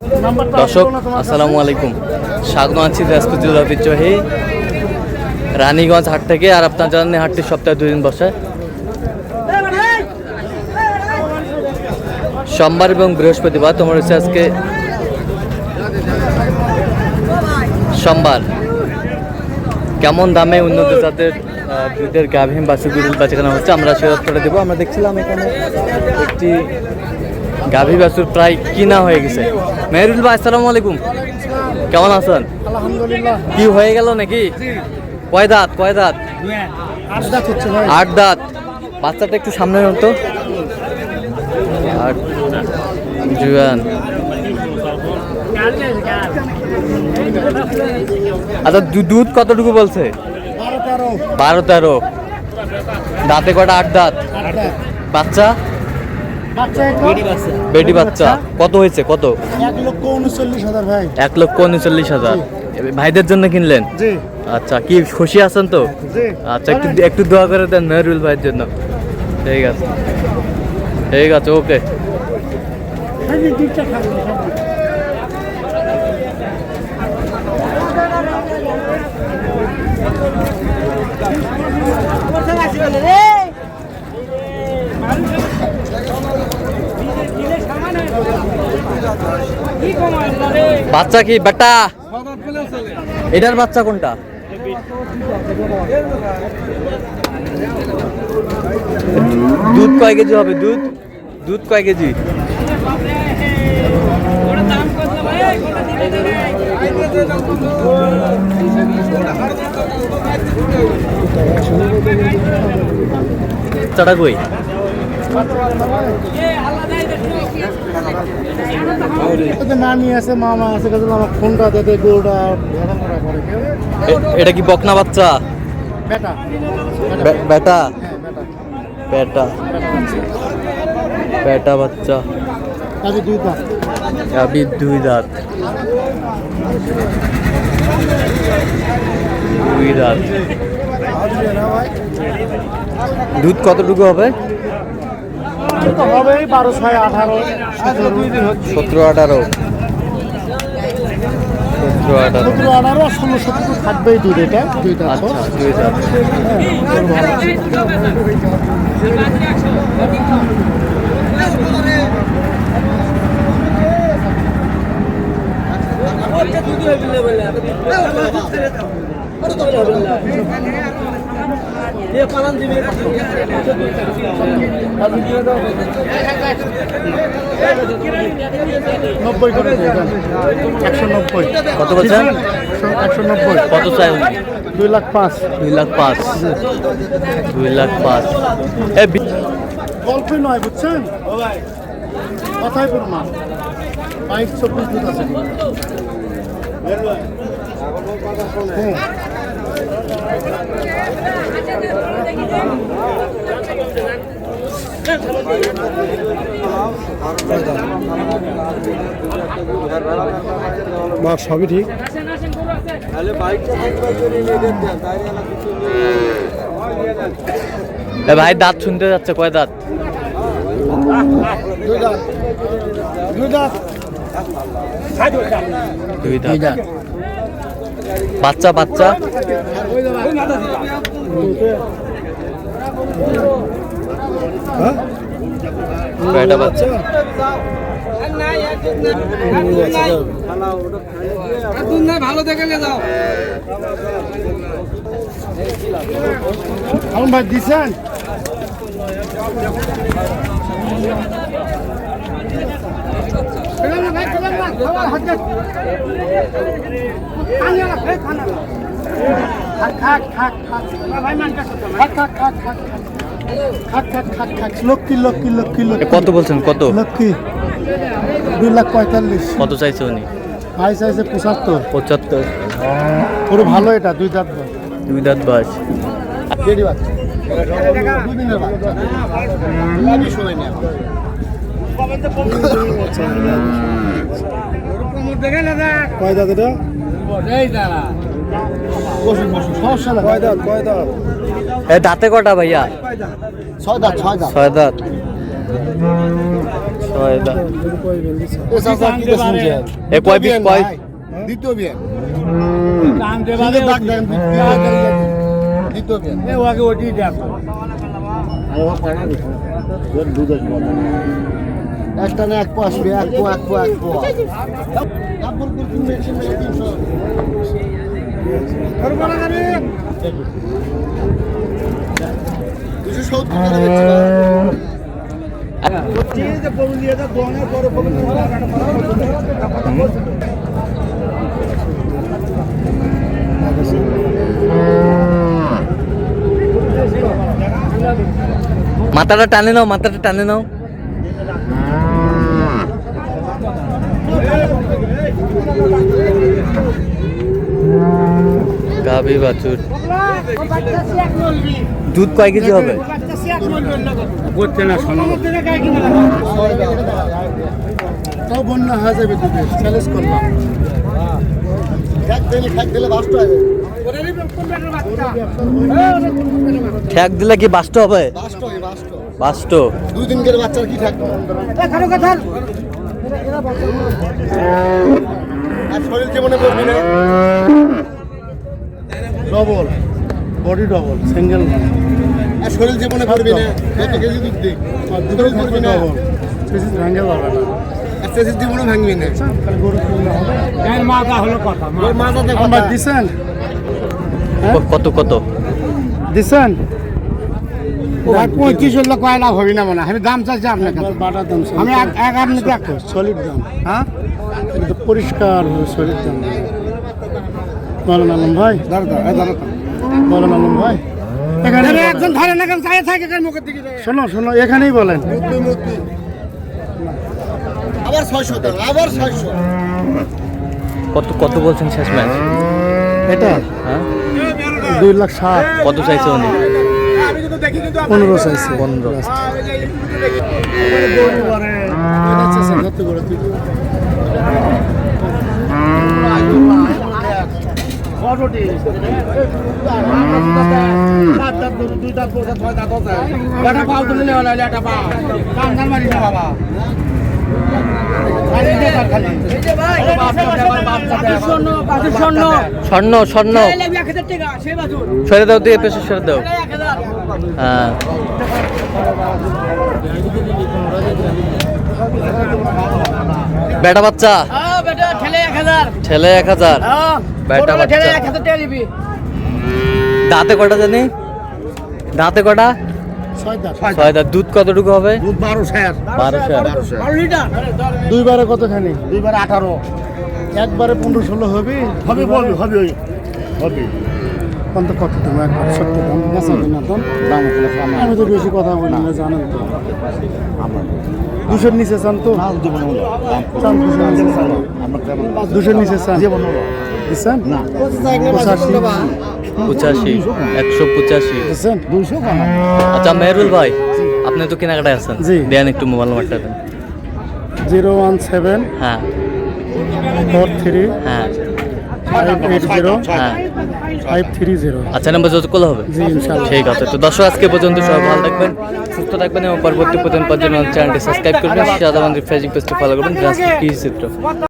দর্শক আসসালামু আলাইকুম, স্বাগত আছি দিনাজপুর জেলার ঐতিহ্যবাহী রানীগঞ্জ হাট থেকে। আর আপনার জানেন হাটটি সপ্তাহে 2 দিন বসে, সোমবার এবং বৃহস্পতিবার। তোমার হচ্ছে আজকে সোমবার। কেমন দামে উন্নত জাতের দুধের গাভীন বাছুর বিড়াল বেচাকেনা হচ্ছে আমরা সে তথ্যটা দেবো। আমরা দেখছিলাম এখানে একটি গাভী বাছুর প্রায় কিনা হয়ে গেছে। মেহরুল ভাই আসসালামু আলাইকুম, কেমন আছেন? আলহামদুলিল্লাহ। কি হয়ে গেল নাকি? কয় দাঁত? 8 দাঁত হচ্ছে ভাই। 8 দাঁত। বাচ্চাটা একটু সামনে হতো। আর জুয়ান। আচ্ছা, দুধ কতটুকু বলছে? 12-13। দাঁতে কটা? 8 দাঁত। বাচ্চা? বেটি বাচ্চা। কত হয়েছে? কত? 1,39,000 ভাই। 1,39,000। ভাইদের জন্য কিনলেন? জি। আচ্ছা, কি খুশি আছেন তো? জি। আচ্ছা, একটু দোয়া করে দেন মেহরুল ভাইয়ের জন্য। ঠিক আছে, ঠিক আছে, ওকে। বাচ্চা কি বেটা? এটার বাচ্চা কোনটা? দুধ কয় কেজি হবে? দুধ কয় কেজি? চাটা কই? নানি আছে, মামা আছে, আমার ফোনটা দিতে গরুটা। এটা কি বকনা বাচ্চা? বেটা। বেটা বেটা বেটা বাচ্চা। আমি 2 দাঁত। গাভীর 2 দাঁত। 2 দাঁত। দুধ কতটুকু হবে? হবে 12, 6, 18, 17-18। 17-18 থাকবেই দুধ। এটা 2 দাঁত। আচ্ছা, 2 দাঁত। কত বলছেন? 190। কত চাই উনি? 2,05,000। 2,05,000। 2,05,000। গল্পই নয়, বুঝছেন? কথাই বলুন না। 22-24 দুধ আছে। সবই ঠিক। ভাই দাঁত শুনতে যাচ্ছে, কয় দাঁত? 2 দাঁত। 2 দাঁত। বাচ্চা বাচ্চা? কয়টা বাচ্চা? ভালো দেখে যাও। আমার ভাই দিছেন। কত বলছেন? কত? লক্ষ্মী 2,45,000। কত চাইছে উনি? ভাই চাইছে 75। পুরো ভালো। এটা 2 দাঁত। 2 দাঁত বয়স। বেটি বাচ্চা। 2 দিনের বাচ্চা। আমি শুনাই না। কয় দাঁত এটা? সমস্যা না। কয় দাঁত? দাঁতে কটা ভাইয়া? 6 দাঁত। 6 দাঁত। ছয়টা এ চাচা কি দেন যে এ কয় পিস কয় দ্বিতীয় বিয়ে দাম সিঙ্গেল দেবালে ডাক দেন দ্বিতীয় বিয়ে এ ওকে ওটি দেখো একটা না এক পো আসবে এক পো এক পো এক পো ডাবল কুরকুর মেশিন 300 আর বলা যাবে 270 টাকা বেচছে যে বলুন দিয়ে দাও দোনে করে বলুন মাথাটা টানে নাও, মাথাটা টানে নাও। গাভী বাছুর দুধ কয় কেজি হবে? করতে না শোনো তাও বন্যা হয়ে যাবে দুধে চ্যালেঞ্জ করলাম খাক দিলে বাস্ট হবে ঠ্যাক দিলে কি বাষ্ট হবে? বাস্ট হবে বাস্ট বাষ্ট 2 দিনের বাচ্চার কি থাকবে আর শরীর জীবনে করবি না ডবল বডি ডবল সিঙ্গেল আর শরীর জীবনে করবি না কত কেজি দুধ দিই দুধ করবি না সেসিস ভাঙে যাবে না আর সেসিস জীবনে ভাঙবি না গরু কিনলে হবে এর মাথা হলো কথা ওর মাথাতে আমরা দিছেন কত কত দিছেন ওই 25 লোক কয়লা হবে না মনে আমি দাম চাইছি আপনার কাছে বাটার দাম আমি এক আপনি দেখো সলিড দাম হ্যাঁ কিন্তু পরিষ্কার সলিড দাম বলেন আলম ভাই বলেন আলম ভাই এখানে একজন ধরে না কেন চাই থাকে কেন মুখের দিকে শোনো শোনো এখানেই বলেন আবার 600 দাম আবার 600 কত কত বলছেন শেষ ম্যাচ? এটা হ্যাঁ 2,60,000 কত চাইছে উনি? 15 চাইছে 15। এটা চাইছে কত করে তুই স্বর্ণ স্বর্ণ সরে দাও, দিয়ে পেছনে সরে দাও। হ্যাঁ বেটা বাচ্চা ছেলে 1000 বেটা বাচ্চা দাঁতে কটা জানি? দাঁতে কটা? 6 দাঁত। দুধ কতটুকু হবে? 12 দুইবারে কতখানি দুইবার 18 একবারে 15-16 হবে হবে বলবি হবে ওই হবে কত কত দাম একবার সত্য দাম বেচাবে না দাম আমি তো বেশি কথা বলি না জানেন তো 200 নিচে চান তো চান 200 নিচে চান দিচ্ছেন না 85 185। দিচ্ছেন 200 কম আচ্ছা মেহরুল ভাই, আপনি তো কেনাকাটায় আছেন, জি। দেন একটু মোবাইল নাম্বারটা দেন। 017 হ্যাঁ 43 হ্যাঁ 580 হ্যাঁ 530 আচ্ছা, নাম্বার যত কল হবে। জি ইনশাআল্লাহ ঠিক আছে, তো দর্শক আজকে পর্যন্ত সবাই ভালো থাকবেন, সুস্থ থাকবেন এবং পরবর্তী পর্যন্ত চ্যানেলটি সাবস্ক্রাইব করবেন, সাদা বান্ধব ফেসবুক পেজটি ফলো করবেন। কি চিত্র